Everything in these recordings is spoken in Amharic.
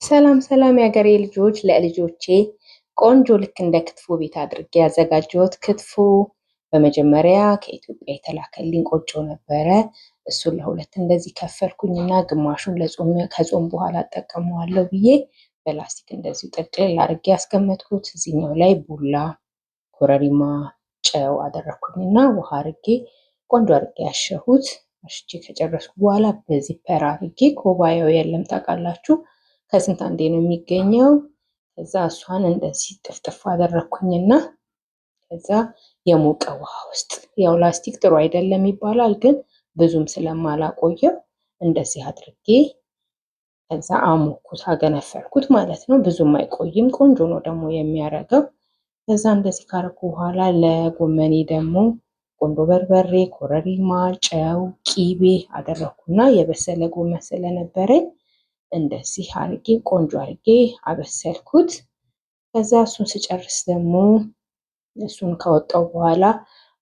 ሰላም ሰላም የሀገሬ ልጆች፣ ለልጆቼ ቆንጆ ልክ እንደ ክትፎ ቤት አድርጌ ያዘጋጀሁት ክትፎ በመጀመሪያ ከኢትዮጵያ የተላከልኝ ቆጮ ነበረ። እሱን ለሁለት እንደዚህ ከፈልኩኝና ግማሹን ከጾም በኋላ እጠቀመዋለሁ ብዬ በላስቲክ እንደዚሁ ጥቅልል አድርጌ ያስቀመጥኩት። እዚህኛው ላይ ቡላ፣ ኮረሪማ፣ ጨው አደረኩኝና ውሃ አድርጌ ቆንጆ አድርጌ ያሸሁት። አሽቼ ከጨረስኩ በኋላ በዚፐር አድርጌ ኮባያው የለም ታውቃላችሁ፣ ከስንት አንዴ ነው የሚገኘው። ከዛ እሷን እንደዚህ ጥፍጥፍ አደረኩኝና ከዛ የሞቀ ውሃ ውስጥ፣ ያው ላስቲክ ጥሩ አይደለም ይባላል፣ ግን ብዙም ስለማላቆየው እንደዚህ አድርጌ ከዛ አሞኩት፣ አገነፈልኩት ማለት ነው። ብዙም አይቆይም፣ ቆንጆ ነው ደግሞ የሚያረገው። ከዛ እንደዚህ ካረኩ በኋላ ለጎመኔ ደግሞ ቆንጆ በርበሬ፣ ኮረሪማ፣ ጨው፣ ቂቤ አደረኩና የበሰለ ጎመን ስለነበረኝ እንደዚህ አርጌ ቆንጆ አርጌ አበሰልኩት። ከዛ እሱን ስጨርስ ደግሞ እሱን ካወጣው በኋላ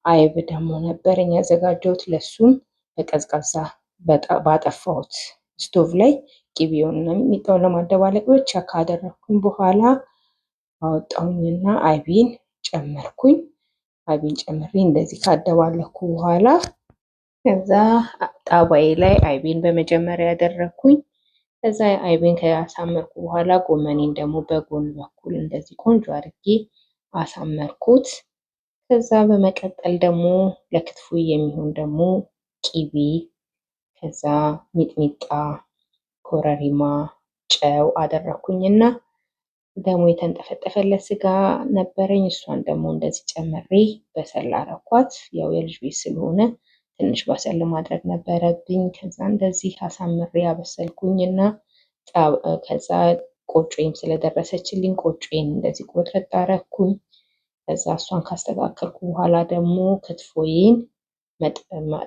አይብ ደግሞ ነበረኝ ያዘጋጀሁት። ለሱም በቀዝቃዛ ባጠፋሁት ስቶቭ ላይ ቂቤውንና ሚጥሚጣውን ለማደባለቅ ብቻ ካደረኩኝ በኋላ አወጣሁኝና አይቤን ጨመርኩኝ። አይቤን ጨምሬ እንደዚህ ካደባለኩ በኋላ ከዛ ጣባዬ ላይ አይቤን በመጀመሪያ ያደረኩኝ። ከዛ አይቤን ካሳመርኩ በኋላ ጎመኔን ደግሞ በጎን በኩል እንደዚህ ቆንጆ አድርጌ አሳመርኩት። ከዛ በመቀጠል ደግሞ ለክትፎ የሚሆን ደግሞ ቂቤ፣ ከዛ ሚጥሚጣ፣ ኮረሪማ፣ ጨው አደረኩኝና ደግሞ የተንጠፈጠፈለት ስጋ ነበረኝ። እሷን ደግሞ እንደዚህ ጨምሬ በሰል አረኳት። ያው የልጅ ቤት ስለሆነ ትንሽ በሰል ማድረግ ነበረብኝ። ከዛ እንደዚህ አሳምሬ አበሰልኩኝና ከዛ ቆጮዬም ስለደረሰችልኝ ቆጮዬን እንደዚህ ቆጥረጥ አረኩኝ። ከዛ እሷን ካስተካከልኩ በኋላ ደግሞ ክትፎዬን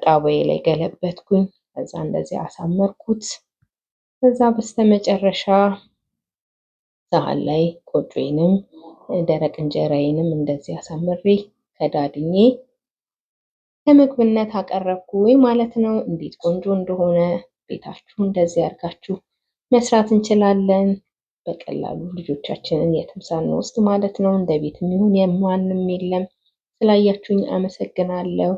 ጣባዬ ላይ ገለበትኩኝ። ከዛ እንደዚህ አሳመርኩት። ከዛ በስተመጨረሻ ሳህን ላይ ቆጮዬንም ደረቅ እንጀራዬንም እንደዚህ አሳምሬ ከዳድኜ ለምግብነት አቀረብኩኝ ማለት ነው። እንዴት ቆንጆ እንደሆነ ቤታችሁ እንደዚህ አድርጋችሁ መስራት እንችላለን። በቀላሉ ልጆቻችንን የትም ሳንወስድ ማለት ነው። እንደ ቤት የሚሆን የማንም የለም። ስላያችሁኝ አመሰግናለሁ።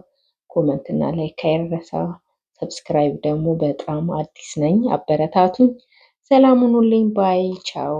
ኮመንት እና ላይክ አይረሳ። ሰብስክራይብ ደግሞ በጣም አዲስ ነኝ፣ አበረታቱኝ። ሰላም ሁኑልኝ። ባይ ቻው።